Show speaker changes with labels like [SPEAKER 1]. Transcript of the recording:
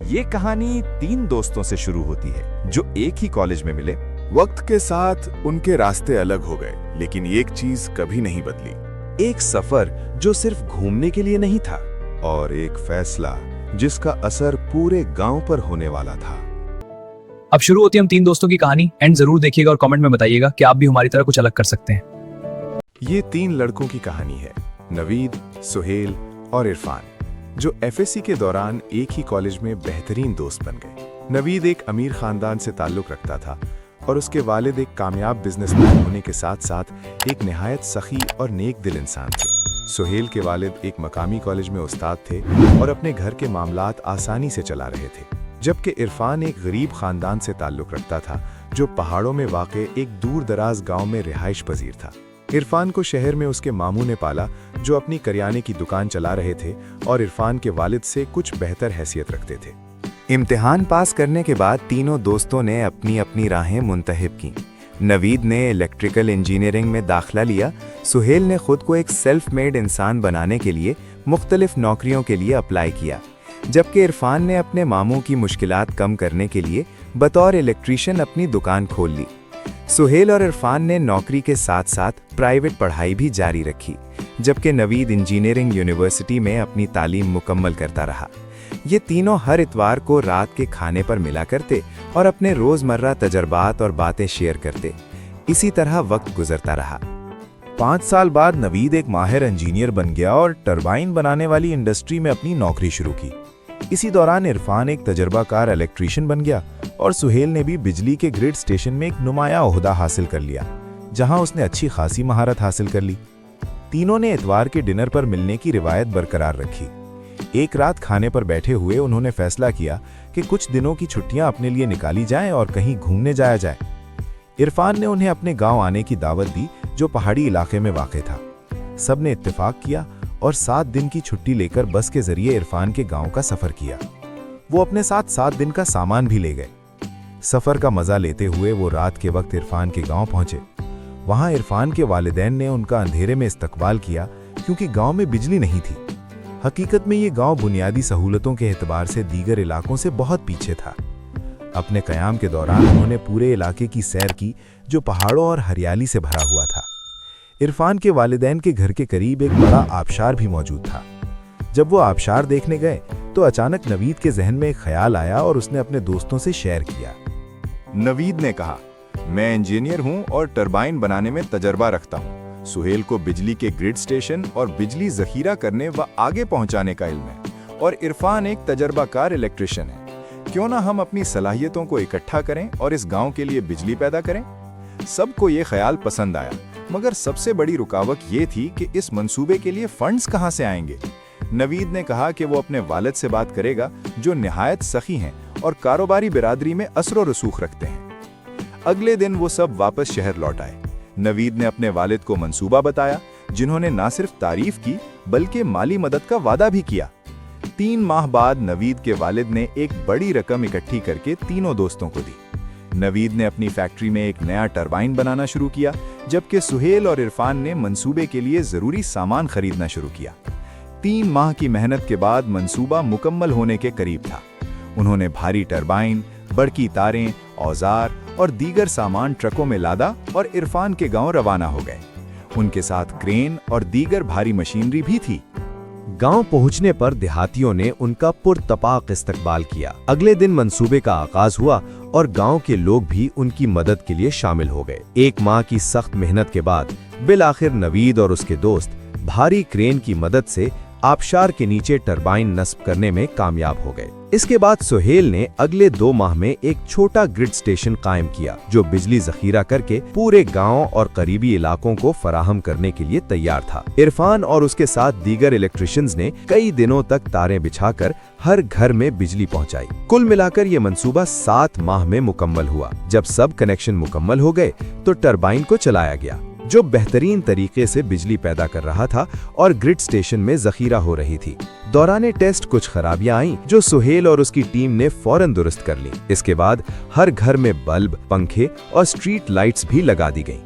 [SPEAKER 1] یہ کہانی 3 دوستوں سے شروع ہوتی ہے جو ایک ہی کالج میں ملے۔
[SPEAKER 2] وقت کے ساتھ ان کے راستے الگ ہو گئے، لیکن ایک چیز کبھی نہیں بدلی۔
[SPEAKER 1] ایک سفر جو صرف گھومنے کے لیے نہیں تھا،
[SPEAKER 2] اور ایک فیصلہ جس کا اثر پورے گاؤں پر ہونے والا تھا۔
[SPEAKER 3] اب شروع ہوتی ہے ہم 3 دوستوں کی کہانی۔ اینڈ ضرور دیکھیے گا اور کامنٹ میں بتائیے گا کہ آپ بھی ہماری طرح کچھ الگ کر سکتے ہیں۔
[SPEAKER 2] یہ 3 لڑکوں کی کہانی ہے، نوید، سہیل اور عرفان، جو FSC کے دوران ایک ہی کالج میں بہترین دوست بن گئے۔ نوید ایک امیر خاندان سے تعلق رکھتا تھا اور اس کے والد ایک کامیاب بزنس مین ہونے کے ساتھ ساتھ ایک نہایت سخی اور نیک دل انسان تھے۔ سہیل کے والد ایک مقامی کالج میں استاد تھے اور اپنے گھر کے معاملات آسانی سے چلا رہے تھے، جبکہ عرفان ایک غریب خاندان سے تعلق رکھتا تھا جو پہاڑوں میں واقع ایک دور دراز گاؤں میں رہائش پذیر تھا۔ عرفان کو شہر میں اس کے ماموں نے پالا جو اپنی کریانے کی دکان چلا رہے تھے اور عرفان کے والد سے کچھ بہتر حیثیت رکھتے تھے۔
[SPEAKER 1] امتحان پاس کرنے کے بعد تینوں دوستوں نے اپنی اپنی راہیں منتخب کیں۔ نوید نے الیکٹریکل انجینئرنگ میں داخلہ لیا، سہیل نے خود کو ایک سیلف میڈ انسان بنانے کے لیے مختلف نوکریوں کے لیے اپلائی کیا، جبکہ عرفان نے اپنے ماموں کی مشکلات کم کرنے کے لیے بطور الیکٹریشین اپنی دکان کھول لی۔ سہیل اور عرفان نے نوکری کے ساتھ ساتھ پرائیویٹ پڑھائی بھی جاری رکھی، جبکہ نوید انجینئرنگ یونیورسٹی میں اپنی تعلیم مکمل کرتا رہا۔ یہ تینوں ہر اتوار کو رات کے کھانے پر ملا کرتے اور اپنے روزمرہ تجربات اور باتیں شیئر کرتے۔ اسی طرح وقت گزرتا رہا۔
[SPEAKER 4] 5 سال بعد نوید ایک ماہر انجینئر بن گیا اور ٹربائن بنانے والی انڈسٹری میں اپنی نوکری شروع کی۔ اسی دوران عرفان ایک تجربہ کار الیکٹریشین بن گیا اور سہیل نے بھی بجلی کے گرڈ اسٹیشن میں ایک نمایاں عہدہ حاصل کر لیا، جہاں اس نے اچھی خاصی مہارت حاصل کر لی۔ تینوں نے اتوار کے ڈنر پر ملنے کی روایت برقرار رکھی۔ ایک رات کھانے پر بیٹھے ہوئے انہوں نے فیصلہ کیا کہ کچھ دنوں کی چھٹیاں اپنے لیے نکالی جائیں اور کہیں گھومنے جایا جائے۔ عرفان نے انہیں اپنے گاؤں آنے کی دعوت دی جو پہاڑی علاقے میں واقع تھا۔ سب نے اتفاق کیا اور 7 دن کی چھٹی لے کر بس کے ذریعے عرفان کے گاؤں کا سفر کیا۔ وہ اپنے ساتھ 7 دن کا سامان بھی لے گئے۔ سفر کا مزہ لیتے ہوئے وہ رات کے وقت عرفان کے گاؤں پہنچے۔ وہاں عرفان کے والدین نے ان کا اندھیرے میں استقبال کیا کیونکہ گاؤں میں بجلی نہیں تھی۔ حقیقت میں یہ گاؤں بنیادی سہولتوں کے اعتبار سے دیگر علاقوں سے بہت پیچھے تھا۔ اپنے قیام کے دوران انہوں نے پورے علاقے کی سیر کی جو پہاڑوں اور ہریالی سے بھرا ہوا تھا۔ عرفان کے والدین کے گھر کے قریب ایک بڑا آبشار بھی موجود تھا۔ جب وہ آبشار دیکھنے گئے تو اچانک نوید کے ذہن میں ایک خیال آیا اور اس نے اپنے دوستوں سے شیئر کیا۔
[SPEAKER 2] نوید نے کہا، میں انجینئر ہوں اور ٹربائن بنانے میں تجربہ رکھتا ہوں۔ سہیل کو بجلی کے گرڈ اسٹیشن اور بجلی ذخیرہ کرنے و آگے پہنچانے کا علم ہے، اور عرفان ایک تجربہ کار الیکٹریشین ہے۔ کیوں نہ ہم اپنی صلاحیتوں کو اکٹھا کریں اور اس گاؤں کے لیے بجلی پیدا کریں؟ سب کو یہ خیال پسند آیا، مگر سب سے بڑی رکاوٹ یہ تھی کہ اس منصوبے کے لیے فنڈز کہاں سے آئیں گے۔ نوید نے کہا کہ وہ اپنے والد سے بات کرے گا جو نہایت سخی ہیں اور کاروباری برادری میں اثر و رسوخ رکھتے ہیں۔ اگلے دن وہ سب واپس شہر لوٹ آئے۔ نوید نے اپنے والد کو منصوبہ بتایا، جنہوں نے نہ صرف تعریف کی بلکہ مالی مدد کا وعدہ بھی کیا۔ 3 ماہ بعد نوید کے والد نے ایک بڑی رقم اکٹھی کر کے تینوں دوستوں کو دی۔ نوید نے اپنی فیکٹری میں ایک نیا ٹربائن بنانا شروع کیا، جبکہ سہیل اور عرفان نے منصوبے کے لیے ضروری سامان خریدنا شروع کیا۔ 3 ماہ کی محنت کے بعد منصوبہ مکمل ہونے کے قریب تھا۔ انہوں نے بھاری ٹربائن، برقی تاریں، اوزار اور دیگر سامان ٹرکوں میں لادا اور عرفان کے گاؤں روانہ ہو گئے۔ ان کے ساتھ کرین اور دیگر بھاری مشینری بھی تھی۔
[SPEAKER 5] گاؤں پہنچنے پر دیہاتیوں نے ان کا پرتپاک استقبال کیا۔ اگلے دن منصوبے کا آغاز ہوا اور گاؤں کے لوگ بھی ان کی مدد کے لیے شامل ہو گئے۔ 1 ماہ کی سخت محنت کے بعد بالآخر نوید اور اس کے دوست بھاری کرین کی مدد سے آبشار کے نیچے ٹربائن نصب کرنے میں کامیاب ہو گئے۔ اس کے بعد سہیل نے اگلے 2 ماہ میں ایک چھوٹا گرڈ اسٹیشن قائم کیا جو بجلی ذخیرہ کر کے پورے گاؤں اور قریبی علاقوں کو فراہم کرنے کے لیے تیار تھا۔ عرفان اور اس کے ساتھ دیگر الیکٹریشینز نے کئی دنوں تک تاریں بچھا کر ہر گھر میں بجلی پہنچائی۔ کل ملا کر یہ منصوبہ 7 ماہ میں مکمل ہوا۔ جب سب کنیکشن مکمل ہو گئے تو ٹربائن کو چلایا گیا، جو بہترین طریقے سے بجلی پیدا کر رہا تھا اور گرڈ اسٹیشن میں ذخیرہ ہو رہی تھی۔ دوران ٹیسٹ کچھ خرابیاں آئیں جو سہیل اور اس کی ٹیم نے فوراً درست کر لیں۔ اس کے بعد ہر گھر میں بلب، پنکھے اور اسٹریٹ لائٹس بھی لگا دی گئیں۔